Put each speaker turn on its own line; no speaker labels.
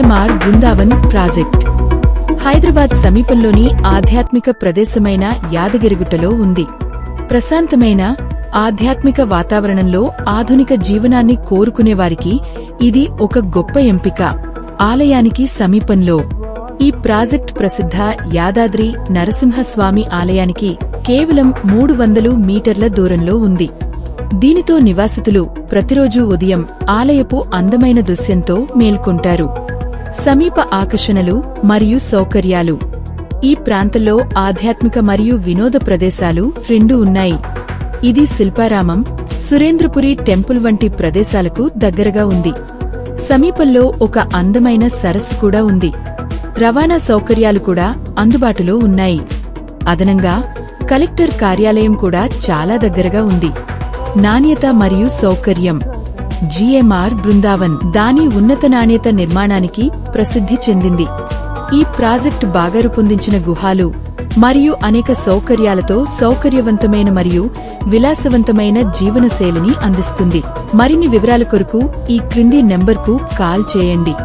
GMR Brindavan project Hyderabad సమీపంలోని ఆధ్యాత్మిక ప్రదేశమైన యాదగిరిగుట్టలో ఉంది. ప్రశాంతమైన ఆధ్యాత్మిక వాతావరణంలో ఆధునిక జీవనాన్ని కోరుకునేవారికి ఇది ఒక గొప్ప ఎంపిక. ఆలయానికి సమీపంలో ఈ ప్రాజెక్ట్ ప్రసిద్ధ యాదాద్రి నరసింహస్వామి ఆలయానికి కేవలం 300 మీటర్ల దూరంలో ఉంది. దీనితో నివాసితులు ప్రతిరోజూ ఉదయం ఆలయపు అందమైన దృశ్యంతో మేల్కొంటారు. సమీప ఆకర్షణలు మరియు సౌకర్యాలు. ఈ ప్రాంతంలో ఆధ్యాత్మిక మరియు వినోద ప్రదేశాలు రెండూ ఉన్నాయి. ఇది శిల్పారామం, సురేంద్రపురి టెంపుల్ వంటి ప్రదేశాలకు దగ్గరగా ఉంది. సమీపంలో ఒక అందమైన సరస్సు కూడా ఉంది. రవాణా సౌకర్యాలు కూడా అందుబాటులో ఉన్నాయి. అదనంగా కలెక్టర్ కార్యాలయం కూడా చాలా దగ్గరగా ఉంది. నాణ్యత మరియు సౌకర్యం. జిఎంఆర్ బృందావన్ దాని ఉన్నత నాణ్యత నిర్మాణానికి ప్రసిద్ధి చెందింది. ఈ ప్రాజెక్టు బాగా రూపొందించిన గుహాలు మరియు అనేక సౌకర్యాలతో సౌకర్యవంతమైన మరియు విలాసవంతమైన జీవనశైలిని అందిస్తుంది. మరిన్ని వివరాల కొరకు ఈ క్రింది నెంబర్కు కాల్ చేయండి.